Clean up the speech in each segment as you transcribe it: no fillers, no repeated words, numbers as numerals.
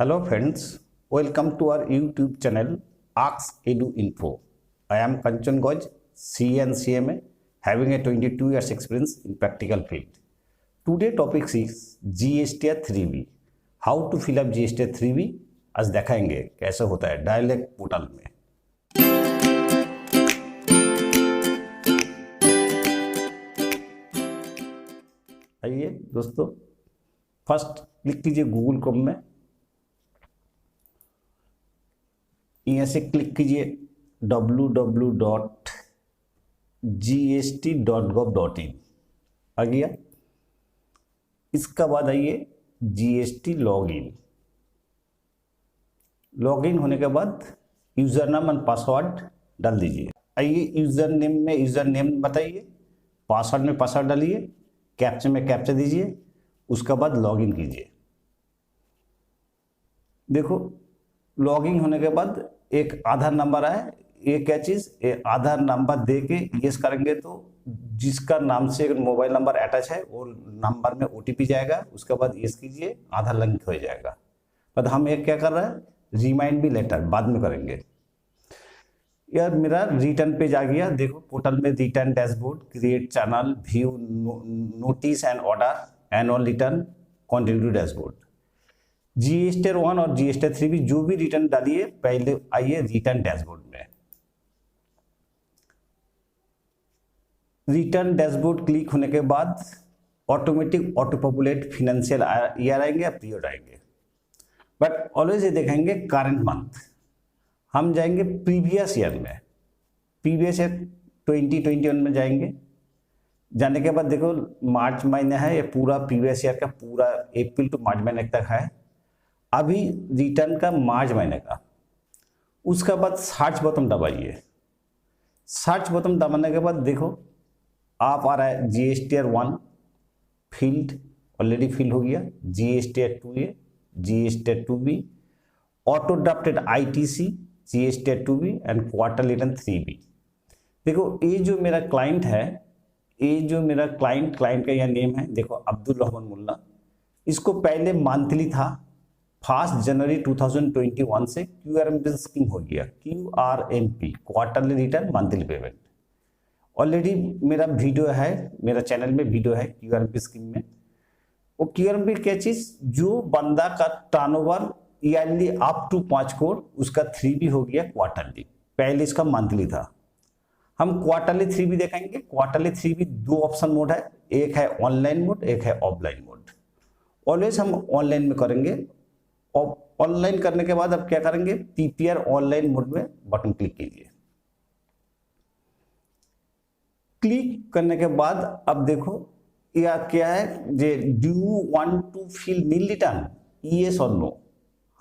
Hello friends, welcome to our YouTube channel Ask Edu Info. I am Kanchan Goj, CA and CMA, having a 22 years experience in practical field. Today topic is GSTR 3B. How to fill up GSTR 3B? आज दिखाएंगे कैसे होता है dialect portal में। आइए दोस्तों, first click कीजिए Google Chrome में। यहाँ से क्लिक कीजिए www.gst.gov.in आ गया। इसका बाद आइए GST लॉगिन होने के बाद यूजर नेम एंड पासवर्ड डाल दीजिए। आइए यूजर नेम में यूजर नेम बताइए, पासवर्ड में पासवर्ड डालिए, कैप्चा में कैप्चा दीजिए, उसका बाद लॉगिन कीजिए। देखो लॉगिन होने के बाद एक आधार नंबर आए, ये क्या चीज़, ये आधार नंबर दे के यस करेंगे तो जिसका नाम से मोबाइल नंबर अटैच है वो नंबर में OTP जाएगा, उसके बाद यस कीजिए, आधार लिंक हो जाएगा। पर हम एक क्या कर रहे हैं, रिमाइंड भी लेटर बाद में करेंगे। यार मेरा रिटर्न पेज आ गया। देखो पोर्टल में return dashboard, create channel, view notice and order, annual return, continue dashboard. GSTR 1 और GSTR 3B जो भी रिटर्न डालिए, पहले आइए रिटर्न डैशबोर्ड में। रिटर्न डैशबोर्ड क्लिक होने के बाद automatic auto populate financial year आएंगे या पीरियड आएंगे, बट ऑलवेज ये देखेंगे करंट मंथ। हम जाएंगे प्रीवियस ईयर में, प्रीवियस ईयर 2021 में जाएंगे। जाने के बाद देखो मार्च महीने है, ये पूरा प्रीवियस ईयर का पूरा अप्रैल टू मार्च महीने तक है। अभी रिटर्न का मार्च महीने का। उसके बाद सर्च बटन दबाइए। सर्च बटन दबाने के बाद देखो आप आ रहा है GSTR 1 फील्ड ऑलरेडी फिल हो गया, GSTR 2A, GSTR 2B, auto drafted ITC, GSTR 2B and quarter return 3B। देखो ये जो मेरा क्लाइंट है, ये जो मेरा क्लाइंट का यह नेम है, देखो अब्दुल रहमान मुल्ला। इसको पहले मंथली था, 1 जनवरी 2021 से QRMP स्कीम हो गया, QRMP quarterly return monthly payment. Already मेरा वीडियो है, मेरा चैनल में वीडियो है QRMP स्कीम में। वो QRMP क्या चीज, जो बंदा का turnover yearly up to 5 crore, उसका 3B हो गया क्वार्टरली। पहले इसका मंथली था। हम क्वार्टरली 3B देखेंगे। क्वार्टरली 3B दो ऑप्शन मोड है, एक है ऑनलाइन मोड, एक है ऑफलाइन मोड। ऑलवेज हम ऑनलाइन में करेंगे। और ऑनलाइन करने के बाद अब क्या करेंगे, PPR ऑनलाइन मोड में बटन क्लिक कीजिए। क्लिक करने के बाद अब देखो या क्या है, जे do you want to fill nil return, yes और नो।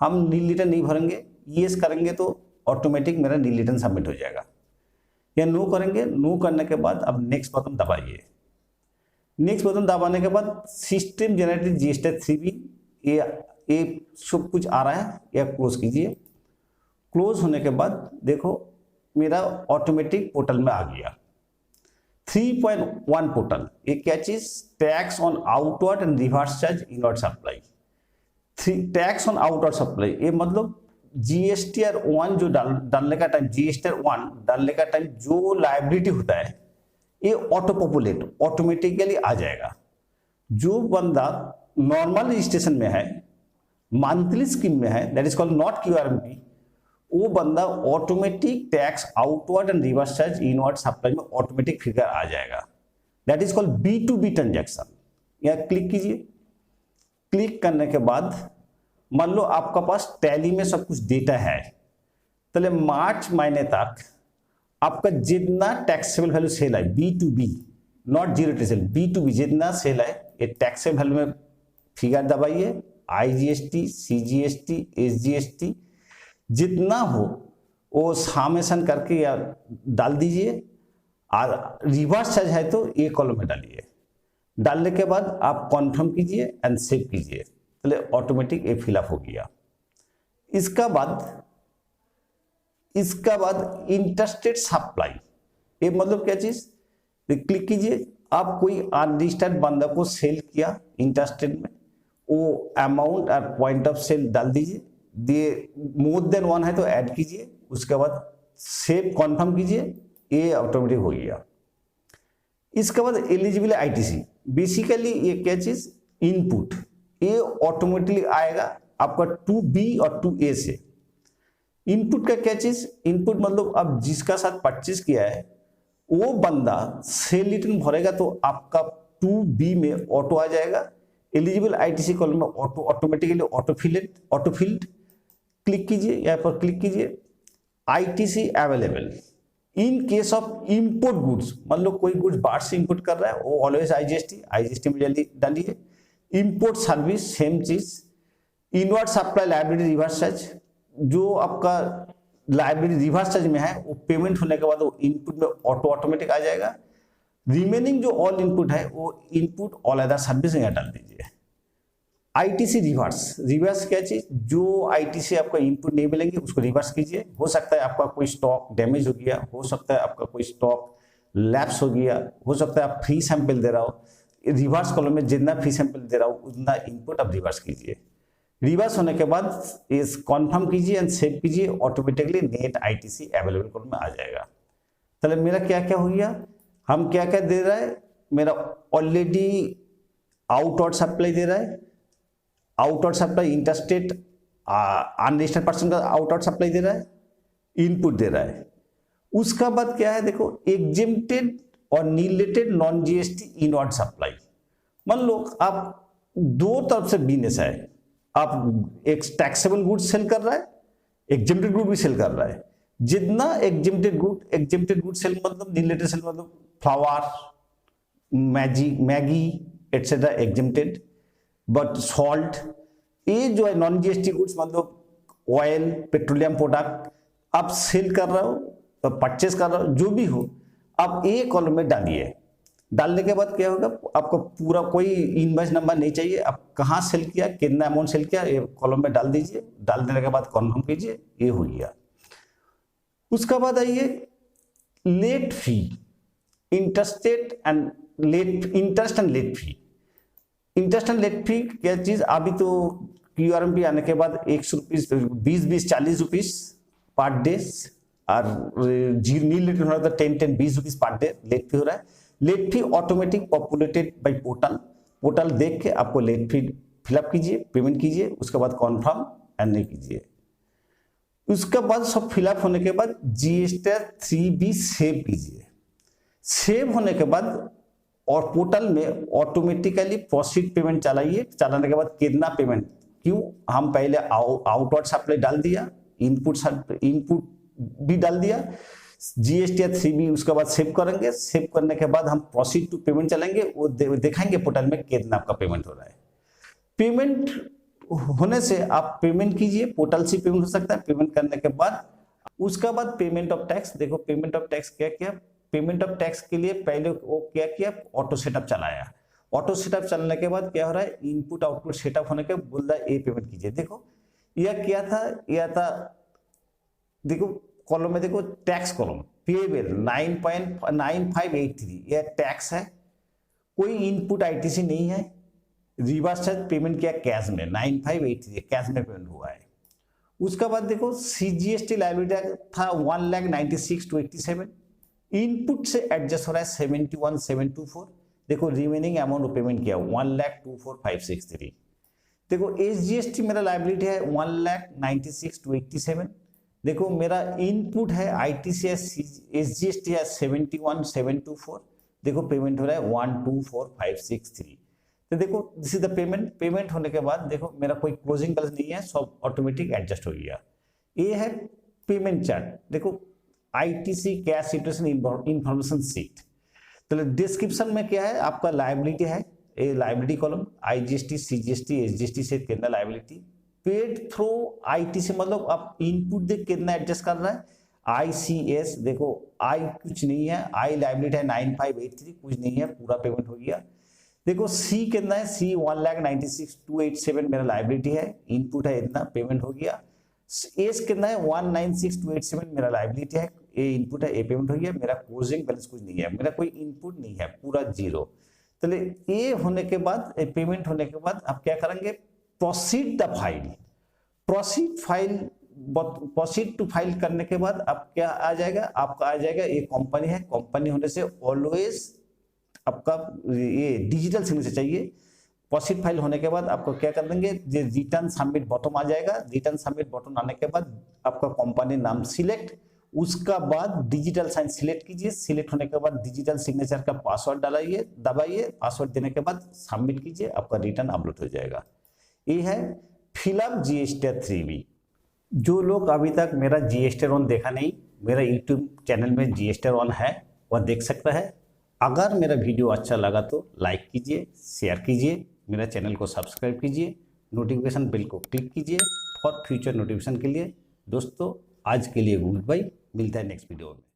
हम नील रिटर्न नहीं भरेंगे, यस करेंगे तो ऑटोमेटिक मेरा नील रिटर्न सबमिट हो जाएगा, या नो करेंगे। नो करने के बाद अब नेक्स्ट बटन दबाइए। नेक्स्ट बटन दबाने के बाद सिस्टम जनरेटेड GSTR 3B ये सब कुछ आ रहा है, या क्लोज कीजिए। क्लोज होने के बाद देखो मेरा ऑटोमेटिक पोर्टल में आ गया 3.1 पोर्टल। ये क्या चीज, tax on outward and reverse charge inward supply. Tax on outward supply, ये मतलब GSTR 1 जो डालने का टाइम, GSTR 1 डालने का टाइम जो लायबिलिटी होता है, ये ऑटो पॉपुलेट ऑटोमेटिकली आ जाएगा। जो बंदा नॉर्मल रजिस्ट्रेशन में है, मंथली स्कीम में है, that is called not QRMP, वो बंदा automatic tax outward and reverse charge inward supply में ऑटोमेटिक फिगर आ जाएगा। That is called B2B transaction. यहाँ क्लिक कीजिए। क्लिक करने के बाद मान लो आपका पास टैली में सब कुछ डेटा है, तो मार्च महीने तक आपका जितना टैक्सेबल वैल्यू सेल है, B2B नॉट जीरो ट्रेसेल, B2B जितना सेल है, ये टैक्सेबल वैल्यू में फिगर दबाइए। IGST, CGST, SGST जितना हो वो सामेशन करके या डाल दीजिए। और रिवर्स चार्ज है तो ये कॉलम में डालिए। डालने के बाद आप कॉन्फर्म कीजिए एंड सेव कीजिए, तो ऑटोमेटिक ये फिलअप हो गया। इसका बाद इंटरेस्टेड सप्लाई, ये मतलब क्या चीज, क्लिक कीजिए। आप कोई अनरजिस्टर्ड बंदा को सेल किया इंटरेस्टेड में, वो अमाउंट और पॉइंट ऑफ सेल डाल दीजिए, दिए मोर देन 1 है तो ऐड कीजिए, उसके बाद सेव कॉन्फर्म कीजिए, ये ऑटोमेटिक हो गया। इसके बाद एलिजिबल आईटीसी, बेसिकली ये क्या चीज, इनपुट, ये ऑटोमेटिकली आएगा आपका 2B और 2A से। इनपुट का क्या चीज, इनपुट मतलब अब जिसका साथ परचेज किया है वो बंदा सेल रिटर्न भरेगा तो आपका 2B में ऑटो आ जाएगा। एलिजिबल आईटीसी कॉलम में ऑटो ऑटोमेटिकली ऑटोफिल्ड क्लिक कीजिए, यहाँ पर क्लिक कीजिए। ITC available in case of import goods, मान लो कोई गुड्स बाहर से इंपोर्ट कर रहा है वो ऑलवेज आईजीएसटी में जल्दी डालिए। इंपोर्ट सर्विस सेम चीज। Inward supply liability reverse charge, जो आपका लायबिलिटी रिवर्स चार्ज में है वो पेमेंट होने के बाद वो इनपुट में ऑटोमेटिक आ जाएगा। रिमेनिंग जो ऑल इनपुट है वो इनपुट ऑल अदर सर्विस में डाल दीजिए। आईटीसी रिवर्स क्या चीज, जो आईटीसी आपका इनपुट नहीं मिलेंगे उसको रिवर्स कीजिए। हो सकता है आपका कोई स्टॉक डैमेज हो गया, हो सकता है आपका कोई स्टॉक लैप्स हो गया, हो सकता है आप फ्री सैंपल दे रहा हो, रिवर्स कॉलम में जितना फ्री सैंपल दे रहा हो उतना इनपुट आप रिवर्स कीजिए। रिवर्स होने के बाद इस कॉन्फर्म कीजिए एंड सेव कीजिए, automatically net ITC available column में आ जाएगा। चलो मेरा क्या क्या हो गया, हम क्या क्या दे रहा है, मेरा ऑलरेडी आउट सप्लाई दे रहा है, out supply interstate unregistered person का आउट सप्लाई दे रहा है, इनपुट दे रहा है। उसका बाद क्या है देखो, एग्जेम्प्टेड और नीलेटेड नॉन जीएसटी इनवर्ड सप्लाई। मान लो आप दो तरफ से बिजनेस है, आप एक टैक्सेबल गुड सेल कर रहा है, एग्जेम्प्टेड गुड भी सेल कर रहा है। जितना एग्जेम्प्टेड गुड सेल मतलब नीलेटेड सेल मतलब flower, Maggi etcetera exempted, but salt ये जो है नॉन जीएसटी गुड्स मतलब ऑयल पेट्रोलियम प्रोडक्ट आप सेल कर रहे हो, परचेस कर रहे हो, जो भी हो आप ए कॉलम में डालिए। डालने के बाद क्या होगा, आपको पूरा कोई इनवॉइस नंबर नहीं चाहिए, आप कहाँ सेल किया, कितना अमाउंट सेल किया, ये कॉलम में डाल दीजिए। डाल देने के बाद कॉन्फर्म कीजिए, ये हो गया। उसका बाद आइए late fee, interest and late fee. Interest and late fee क्या चीज, अभी तो क्यूआरएमपी आने के बाद 100 रुपीज 20 40 रुपीज पर डे, और नील लेट हो रहा था 10 20 rupees per day late fee हो रहा है। Late fee automatic populated by portal देख के आपको लेट फी फिलअप कीजिए, पेमेंट कीजिए, उसके बाद कॉन्फर्म एंड नहीं कीजिए। उसके बाद सब फिलअप होने के बाद जीएसटी 3B सेव कीजिए। सेव होने के बाद और पोर्टल में ऑटोमेटिकली प्रोसीड पेमेंट चलाइए। चलाने के बाद कितना पेमेंट, क्यों हम पहले आउटवर्ड सप्लाई डाल दिया, इनपुट भी डाल दिया, जीएसटी 3B उसके बाद सेव करेंगे। सेव करने के बाद हम प्रोसीड टू पेमेंट चलाएंगे, वो दिखाएंगे पोर्टल में कितना आपका पेमेंट हो रहा है। पेमेंट होने से आप पेमेंट कीजिए, पोर्टल से पेमेंट हो सकता है। पेमेंट करने के बाद उसका बाद पेमेंट ऑफ टैक्स, देखो पेमेंट ऑफ टैक्स क्या किया, पेमेंट ऑफ टैक्स के लिए पहले वो क्या किया, ऑटो सेटअप चलाया। ऑटो सेटअप चलने के बाद क्या हो रहा है, इनपुट आउटपुट सेटअप होने के बोल रहा है ये पेमेंट कीजिए। देखो यह क्या था, यह था देखो कॉलम में देखो टैक्स कॉलम पेएबल 9.9583, यह टैक्स है, कोई इनपुट आईटीसी नहीं है। रिवर्स चार्ज पेमेंट किया कैश में 9583, कैश में पेमेंट हुआ है। उसके बाद देखो सीजीएसटी लायबिलिटी था 1,96,287, इनपुट से एडजस्ट हो रहा है 71,724। देखो रिमेनिंग अमाउंट पेमेंट किया 1,02,4,563। देखो एसजीएसटी मेरा लायबिलिटी है 1,96,287। देखो मेरा इनपुट है आईटीसी एसजीएसटी है 71,724। देखो पेमेंट हो रहा है 1,02,4,563। तो देखो दिस इज द पेमेंट होने के बाद देखो मेरा कोई क्लोजिंग बैलेंस नहीं है, सब ऑटोमेटिक एडजस्ट हो गया। ये है पेमेंट चार्ट। देखो ITC cash situation information seat. तो डिस्क्रिप्शन में क्या है, आपका लायबिलिटी है, ये liability column IGST CGST SGST से कितना लायबिलिटी, पेड थ्रू आईटीसी मतलब आप इनपुट देख कितना एडजस्ट कर रहा है। आईसीएस देखो आई कुछ नहीं है, आई लायबिलिटी है 9583, कुछ नहीं है, पूरा पेमेंट हो गया। देखो सी कितना है, सी 1,96,287 मेरा लायबिलिटी है, इनपुट है इतना, पेमेंट हो गया। एस कितना है 1,96,287 मेरा लायबिलिटी है, ये इनपुट है, ये पेमेंट हो गया। मेरा क्लोजिंग बैलेंस कुछ नहीं है, मेरा कोई इनपुट नहीं है, पूरा जीरो। चलिए ये होने के बाद पेमेंट होने के बाद आप क्या करेंगे, proceed the file. Proceed to file करने के बाद अब क्या आ जाएगा, आपका आ जाएगा ये कंपनी है, कंपनी होने से ऑलवेज आपका ये डिजिटल सिग्नेचर चाहिए। प्रोसीड फाइल होने के बाद आपको क्या कर देंगे, ये रिटर्न सबमिट बटन आ जाएगा। रिटर्न सबमिट बटन आने के बाद आपका कंपनी नाम सिलेक्ट, उसका बाद डिजिटल साइन सिलेक्ट कीजिए। सिलेक्ट होने के बाद डिजिटल सिग्नेचर का पासवर्ड डालिए, दबाइए, पासवर्ड देने के बाद सबमिट कीजिए, आपका रिटर्न अपलोड हो जाएगा। ये है फिलअप जीएसटी 3B। जो लोग अभी तक मेरा जीएसटी वन देखा नहीं, मेरा यूट्यूब चैनल में जीएसटी वन है, वह देख सकता है। अगर मेरा वीडियो अच्छा लगा तो लाइक कीजिए, शेयर कीजिए, मेरा चैनल को सब्सक्राइब कीजिए, नोटिफिकेशन बेल को क्लिक कीजिए फॉर फ्यूचर नोटिफिकेशन के लिए। दोस्तों आज के लिए गुड बाय, मिलता है नेक्स्ट वीडियो में।